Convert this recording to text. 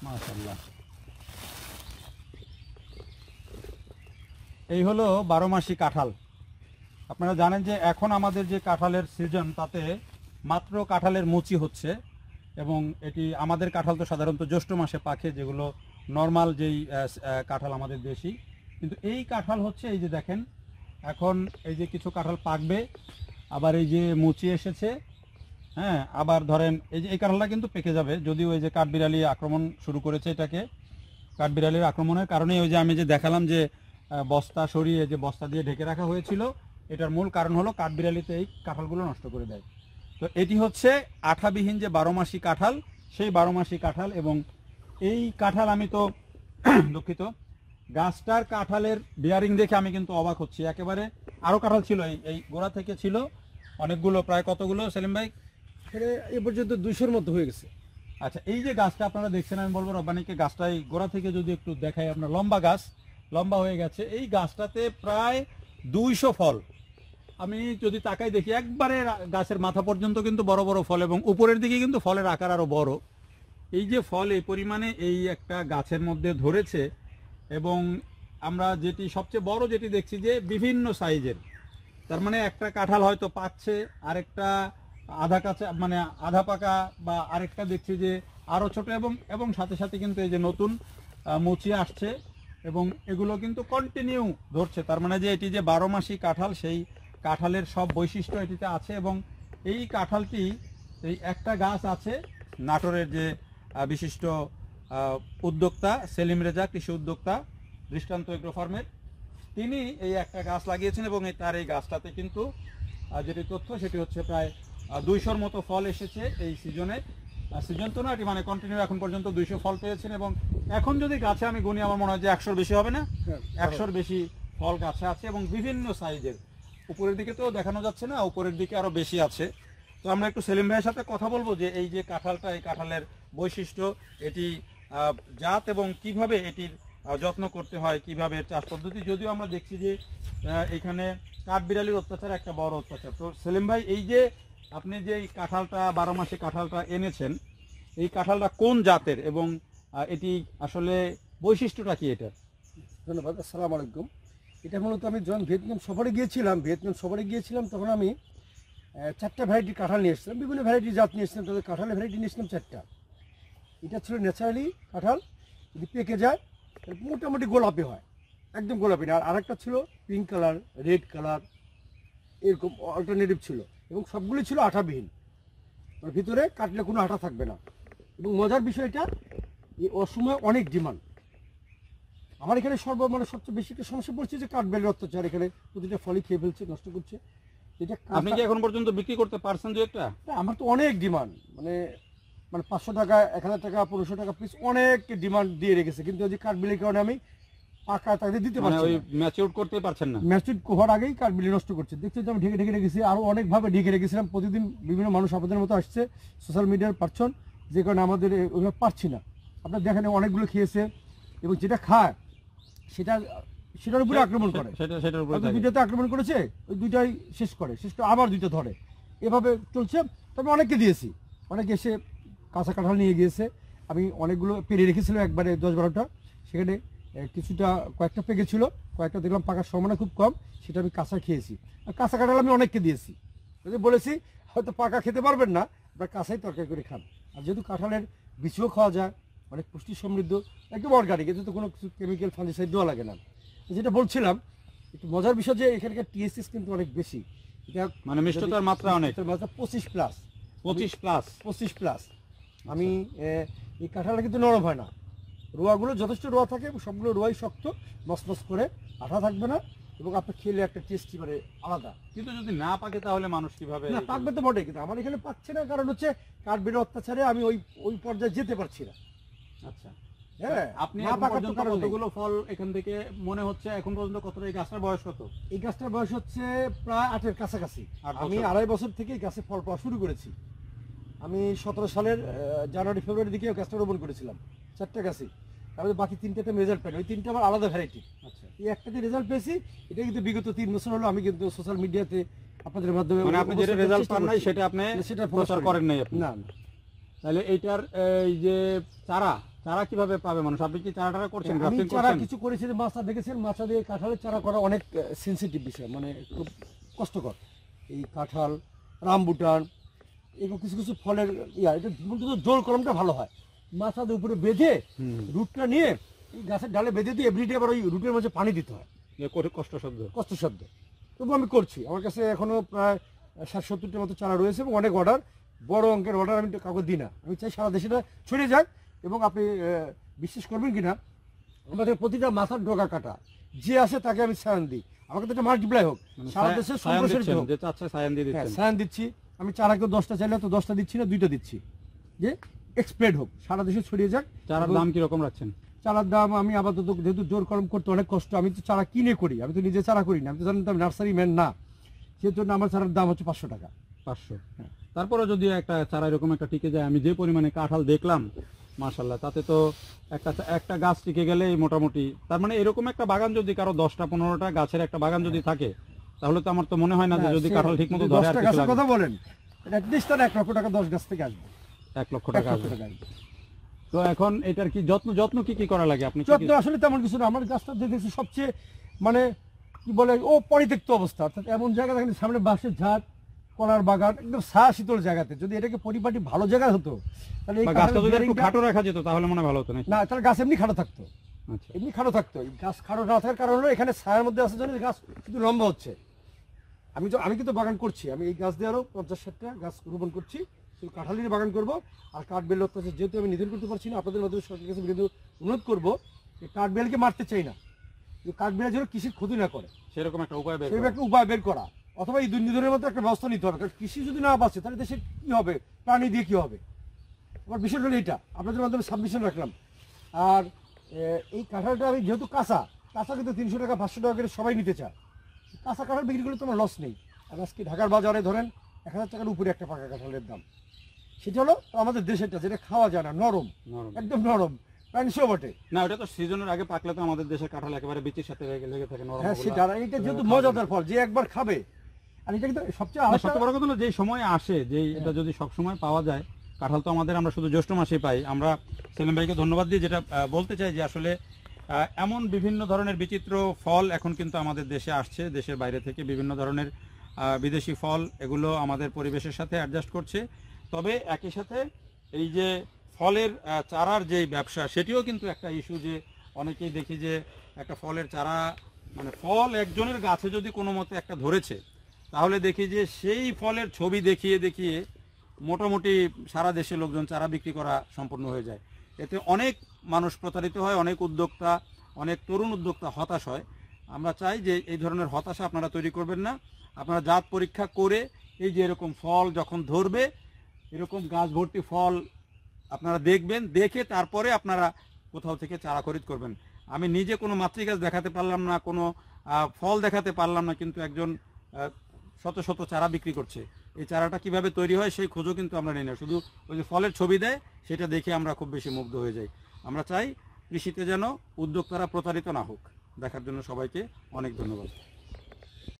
মাশাআল্লাহ। এই হলো 12 মাসি কাঁঠাল। আপনারা জানেন যে এখন আমাদের যে কাঁঠালের সিজন, তাতে মাত্র কাঁঠালের মুচি হচ্ছে, এবং এটি আমাদের কাঁঠাল তো সাধারণত জ্যৈষ্ঠ মাসে পাকে, যেগুলো নর্মাল যেই কাঁঠাল আমাদের দেশি, কিন্তু এই কাঁঠাল হচ্ছে এই যে দেখেন, এখন এই যে কিছু কাঁঠাল পাকবে, আবার এই যে মুচি এসেছে, হ্যাঁ, আবার ধরেন এই যে এই কাঁঠালটা কিন্তু পেকে যাবে, যদিও এই যে কাঠবিড়ালি আক্রমণ শুরু করেছে এটাকে। কাঠবিড়ালির আক্রমণের কারণে ওই যে আমি যে দেখালাম যে বস্তা সরিয়ে যে বস্তা দিয়ে ঢেকে রাখা হয়েছিল, এটার মূল কারণ হলো কাঠবিড়ালিতে এই কাঁঠালগুলো নষ্ট করে দেয়। তো এটি হচ্ছে আঠাবিহীন যে 12 মাসি কাঁঠাল, সেই 12 মাসি কাঁঠাল। এবং এই কাঁঠাল আমি তো দুঃখিত, গাছটার কাঁঠালের বিয়ারিং দেখে আমি কিন্তু অবাক হচ্ছি একেবারে। আরও কাঁঠাল ছিল, এই গোড়া থেকে ছিল অনেকগুলো, প্রায় কতগুলো সেলিম ভাই? এ পর্যন্ত 200-র মতো হয়ে গেছে। আচ্ছা, এই যে গাছটা আপনারা দেখছেন, আমি বলবো রব্বানিকে গাছটাই গোড়া থেকে যদি একটু দেখাই, আপনার লম্বা গাছ, লম্বা হয়ে গেছে। এই গাছটাতে প্রায় 200 ফল। আমি যদি তাকাই দেখি একবারে গাছের মাথা পর্যন্ত কিন্তু বড় বড় ফল, এবং উপরের দিকে কিন্তু ফলের আকার আরো বড়। এই যে ফল এই পরিমাণে এই একটা গাছের মধ্যে ধরেছে, এবং আমরা যেটি সবচেয়ে বড় যেটি দেখছি যে বিভিন্ন সাইজের, তার মানে একটা কাঁঠাল হয়তো পাচ্ছে, আরেকটা আধা কাঁচা মানে আধা পাকা, বা আরেকটা দেখছি যে আরো ছোট, এবং সাথে সাথে কিন্তু এই যে নতুন মুচি আসছে, এবং এগুলো কিন্তু কন্টিনিউ ধরছে। তার মানে যে এটি যে 12 মাসি কাঁঠাল, সেই কাঁঠালের সব বৈশিষ্ট্য এটিতে আছে। এবং এই কাঁঠালটি, এই একটা গাছ আছে নাটোরের যে বিশিষ্ট উদ্যোক্তা সেলিম রেজা, কৃষি উদ্যোক্তা দৃষ্টান্ত এগ্রো ফার্মের, তিনি এই একটা গাছ লাগিয়েছেন, এবং তার এই গাছটাতে কিন্তু যেটি তথ্য সেটি হচ্ছে প্রায় 200-র মতো ফল এসেছে এই সিজনে। সিজন তো না, এটি মানে কন্টিনিউ এখন পর্যন্ত 200 ফল পেয়েছেন। এবং এখন যদি গাছে আমি গুনি, আমার মনে হয় যে 100-র বেশি হবে না, 100-র বেশি ফল গাছে আছে, এবং বিভিন্ন সাইজের। উপরের দিকে তো দেখানো যাচ্ছে না, উপরের দিকে আরো বেশি আছে। তো আমরা একটু সেলিম ভাইয়ের সাথে কথা বলবো যে এই যে কাঁঠালটা, এই কাঁঠালের বৈশিষ্ট্য, এটি জাত এবং কিভাবে এটির যত্ন করতে হয়, কিভাবে চাষ পদ্ধতি। যদিও আমরা দেখছি যে এখানে কাঠবিড়ালির অত্যাচার একটা বড় অত্যাচার। তো সেলিম ভাই, এই যে আপনি যে এই কাঁঠালটা 12 মাসে কাঁঠালটা এনেছেন, এই কাঁঠালটা কোন জাতের, এবং এটি আসলে বৈশিষ্ট্যটা কি এটার? ধন্যবাদ। আসসালামু আলাইকুম। এটা মূলত আমি যখন ভিয়েতনাম সফরে গিয়েছিলাম, তখন আমি 4টা ভ্যারাইটির কাঁঠাল নিয়ে এসেছিলাম, বিভিন্ন ভ্যারাইটির জাত নিয়ে এসেছিলাম। তাদের কাঁঠালের ভ্যারাইটি নিয়েছিলাম 4টা। এটা ছিল ন্যাচারালি কাঁঠাল, যদি পেকে যায় মোটামুটি গোলাপি হয়, একদম গোলাপি না। আর আরেকটা ছিল পিঙ্ক কালার, রেড কালার, এরকম অল্টারনেটিভ ছিল, এবং সবগুলি ছিল আঠাবিহীন, মানে ভিতরে কাটলে কোনো আঠা থাকবে না। এবং মজার বিষয়টা, এই অসময়ে অনেক ডিমান্ড। আমার এখানে সবচেয়ে বেশি একটা সমস্যা পড়ছে যে কাঠবিড়ালির অত্যাচার, এখানে প্রতিটা ফলই খেয়ে ফেলছে, নষ্ট করছে। এটা আপনি কি এখন পর্যন্ত বিক্রি করতে পারছেন যে একটা? আমার তো অনেক ডিমান্ড, মানে 500 টাকা, 1000 টাকা, 1500 টাকা পিস, অনেক ডিমান্ড দিয়ে রেখেছে, কিন্তু ওই যে কাঠবিড়ালির কারণে আমি পাকা তাকে দিতে পারছি না, ওই ম্যাচিউর করতে পারছেন না। ম্যাচিউর হওয়ার আগেই কাঠবিড়ালি নষ্ট করছে। দেখছি যে আমি ঢেকে রেখেছি, আরও অনেকভাবে ঢেকে রেখেছিলাম। প্রতিদিন বিভিন্ন মানুষ আপনাদের মতো আসছে, সোশ্যাল মিডিয়ার পারছেন, যে কারণে আমাদের ওইভাবে পারছি না। আপনার দেখেন অনেকগুলো খেয়েছে, এবং যেটা খায় সেটার উপরে আক্রমণ করে, সেটার উপরে দুইটাতে আক্রমণ করেছে, ওই দুইটাই শেষ করে আবার দুইটা ধরে, এভাবে চলছে। তবে অনেককে দিয়েছি, অনেকে এসে কাঁচা কাঁঠাল নিয়ে গিয়েছে। আমি অনেকগুলো পেরে রেখেছিলাম একবারে 10-12টা, সেখানে কিছুটা কয়েকটা পেকেছিল, কয়েকটা দেখলাম পাকার সম্ভাবনা খুব কম, সেটা আমি কাঁচা খেয়েছি। আর কাঁচা কাঁঠাল আমি অনেককে দিয়েছি, বলেছি হয়তো পাকা খেতে পারবেন না, আপনার কাঁচাই তরকারি করে খান। আর যেহেতু কাঁঠালের বীজও খাওয়া যায়, অনেক পুষ্টি সমৃদ্ধ, একদম অর্গানিক, এতে তো কোনো কিছু কেমিক্যাল ফাঙ্গিসাইড দেওয়া লাগে না। যেটা বলছিলাম, একটু মজার বিষয় যে এখানকার টিএসএস কিন্তু অনেক বেশি, এটা মানে মিষ্টতার মাত্রা অনেক, 25+। আমি এই কাঁঠালটা কিন্তু নরম হয় না, রোয়াগুলো যথেষ্ট রোয়া থাকে, সবগুলো রোয়াই শক্ত, মসমস করে, আঠা থাকবে না, এবং আপনি খেলে একটা টেস্টি মানে আলাদা। কিন্তু যদি না পাকে তাহলে মানুষ কিভাবে? না, পাকবে তো বটে, কিন্তু আমার এখানে পাচ্ছে না, কারণ হচ্ছে কাঠবিড়ালির অত্যাচারে আমি ওই পর্যায়ে যেতে পারছি না। আচ্ছা, হ্যাঁ, আপনি কতগুলো ফল এখান থেকে মনে হচ্ছে এখন পর্যন্ত কতটা? এই গাছটার বয়স কত? এই গাছটার বয়স হচ্ছে প্রায় 8-এর কাছাকাছি। আমি 2.5 বছর থেকে গাছে ফল পাওয়া শুরু করেছি। আমি 17 সালের জানুয়ারি-ফেব্রুয়ারির দিকে গাছটা রোপণ করেছিলাম, 4টা গাছই। তারপরে বাকি 3টাতে রেজাল্ট পাইনি, ওই 3টা আমার আলাদা ভ্যারাইটি। আচ্ছা, এই একটাতে রেজাল্ট পেয়েছি। এটা কিন্তু বিগত 3 বছর হলো আমি কিন্তু সোশ্যাল মিডিয়াতে আপনাদের মাধ্যমে, মানে আপনি যেটা রেজাল্ট পান নাই সেটা প্রচার করেন নাই আপনি? না। তাহলে এইটার এই যে চারা চারা কিভাবে পাবে মানুষ? আপনি কি চারা করছেন, আমি গ্রাফটিং চারা করছেন? কিছু করেছি, যে মাছা দেখেছেন, মাছা দিয়ে কাঁঠালের চারা করা অনেক সেন্সিটিভ বিষয়, মানে খুব কষ্টকর। এই কাঁঠাল, রামবুটান, এরকম কিছু কিছু ফলের এটা কিন্তু জোর কলমটা ভালো হয়। মাছা দিয়ে উপরে বেঁধে রুটটা নিয়ে এই গাছের ডালে বেঁধে দিয়ে এভরিডে আবার ওই রুটের মাঝে পানি দিতে হয়, কষ্টসাধ্য। তবু আমি করছি। আমার কাছে এখনো প্রায় 60-70টার মতো চারা রয়েছে এবং অনেক অর্ডার, বড় অঙ্কের অর্ডার আমি কাউকে দিই না। আমি চাই সারা দেশে ছড়িয়ে যাক। এবং আপনি বিশ্বাস করবেন কিনা, আমাদের প্রতিটা মাথার ডগা কাটা যে আসে তাকে আমি সায়ান দিই। আমাকে তো এটা মাল্টিপ্লাই হোক, সারা দেশে সম্প্রসারিত হোক। হ্যাঁ, সায়ান দিচ্ছি। আমি চারা কেউ 10টা চাইলে তো 10টা দিচ্ছি না, 2টা দিচ্ছি, যে এক্সপ্রেড হোক, সারা দেশে ছড়িয়ে যাক। চারার দাম কিরকম রাখছেন? চারার দাম আমি আপাতত, যেহেতু জোর কলম করতে অনেক কষ্ট, আমি তো চারা কিনে করি, আমি তো নিজে চারা করি না, আমি তো জানেন তো আমি নার্সারি ম্যান না, সেজন্য আমার চারার দাম হচ্ছে 500 টাকা। 500। তারপরে যদি একটা চারা এরকম একটা টিকে যায়, আমি যে পরিমাণে কাঁঠাল দেখলাম মাশাআল্লাহ, তাতে তো একটা গাছ টিকে গেলেই মোটামুটি, তার মানে এরকম একটা বাগান যদি কারো 10টা-15টা গাছের একটা বাগান যদি থাকে, তাহলে তো আমার তো মনে হয় না যে যদি কাঁঠাল ঠিক মতো ধরে। 10টা গাছের কথা বলেন, অ্যাটলিস্ট তার 1 লক্ষ টাকা 10 গাছ থেকে আসবে। 1 লক্ষ টাকা আসবে। তো এখন এটার কি যত্ন কি করা লাগে? আপনি যত্ন আসলে তেমন কিছু না। আমার গাছটা দেখেছি সবচেয়ে মানে কি বলে ও পরিত্যক্ত অবস্থা, অর্থাৎ এমন জায়গা দেখেন সামনে বাঁশের ঝাড়, কলার বাগান, একদম ছায়া শীতল জায়গাতে। যদি এটাকে পরিপাটি ভালো জায়গা হতো তাহলে এই গাছটা যদি একটু খাটো রাখা যেত তাহলে মনে ভালো হতো না, তাহলে গাছ এমনি খাটো থাকতো। আচ্ছা, এমনি খাটো থাকতো। এই গাছ খাটো না থাকার কারণ হলো এখানে ছায়ার মধ্যে আছে জন্য গাছ কিন্তু লম্বা হচ্ছে। আমি কিন্তু বাগান করছি, আমি এই গাছ দিয়ে আরো 50-60টা গাছ রোপণ করছি, শুধু কাঁঠালের বাগান করব। আর কাঠবেল অত্যাচার যেহেতু আমি নিধন করতে পারছি না, আপনাদের মাধ্যমে সরকারের কাছে বিরুদ্ধে অনুরোধ করবো যে কাঠবেলকে মারতে চাই না, যে কাঠবেলের জন্য কৃষির ক্ষতি না করে, সেরকম একটা উপায় বের করা, অথবা এই দুর্নিধনের মতো একটা ব্যবস্থা নিতে হবে। কারণ কৃষি যদি না বাঁচে তাহলে দেশে কি হবে, প্রাণী দিয়ে কি হবে। আমার বিষয় হলো এইটা, আপনাদের মাধ্যমে সাবমিশন রাখলাম। আর এই কাঁঠালটা আমি যেহেতু কাঁচা কিন্তু 300 টাকা 500 টাকা করে সবাই নিতে চায়। কাঁচা কাঁঠাল বিক্রি করলে তোমার লস নেই। আর আজকে ঢাকার বাজারে ধরেন 1000 টাকার উপরে একটা পাকা কাঁঠালের দাম। সেটা হলো আমাদের দেশেরটা, যেটা খাওয়া যায় না, নরম, একদম নরম, প্রাণীও বটে না। ওটা তো সিজনের আগে পাকলে তো আমাদের দেশের কাঁঠাল একেবারে বিচির সাথে লেগে থাকে নরম। হ্যাঁ, সেটা এটা যেহেতু মজাদার ফল, যে একবার খাবে। আর এটা কিন্তু সবচেয়ে বড় কথা হলো যে সময় আসে, যে এটা যদি সব সময় পাওয়া যায়, কাঁঠাল তো আমাদের আমরা শুধু জ্যৈষ্ঠ মাসেই পাই। আমরা সেলিম ভাইকে ধন্যবাদ দিয়ে যেটা বলতে চাই যে আসলে এমন বিভিন্ন ধরনের বিচিত্র ফল এখন কিন্তু আমাদের দেশে আসছে, দেশের বাইরে থেকে বিভিন্ন ধরনের বিদেশি ফল, এগুলো আমাদের পরিবেশের সাথে অ্যাডজাস্ট করছে। তবে একই সাথে এই যে ফলের চারার যে ব্যবসা, সেটিও কিন্তু একটা ইস্যু, যে অনেকেই দেখি যে একটা ফলের চারা, মানে ফল একজনের গাছে যদি কোনো মতে একটা ধরেছে, তাহলে দেখি যে সেই ফলের ছবি দেখিয়ে মোটামুটি সারা দেশে লোকজন চারা বিক্রি করা সম্পূর্ণ হয়ে যায়। এতে অনেক মানুষ প্রতারিত হয়, অনেক উদ্যোক্তা, অনেক তরুণ উদ্যোক্তা হতাশ হয়। আমরা চাই যে এই ধরনের হতাশা আপনারা তৈরি করবেন না। আপনারা জাত পরীক্ষা করে এই যে এরকম ফল যখন ধরবে, এরকম গাছ ভর্তি ফল আপনারা দেখবেন, দেখে তারপরে আপনারা কোথাও থেকে চারা খরিদ করবেন। আমি নিজে কোনো মাতৃগাছ দেখাতে পারলাম না, কোনো ফল দেখাতে পারলাম না, কিন্তু একজন শত চারা বিক্রি করছে। এই চারাটা কিভাবে তৈরি হয় সেই খোঁজও কিন্তু আমরা নিই না, শুধু ওই যে ফলের ছবি দেয় সেটা দেখে আমরা খুব বেশি মুগ্ধ হয়ে যাই। আমরা চাই কৃষিতে যেন উদ্যোক্তারা প্রতারিত না হোক। দেখার জন্য সবাইকে অনেক ধন্যবাদ।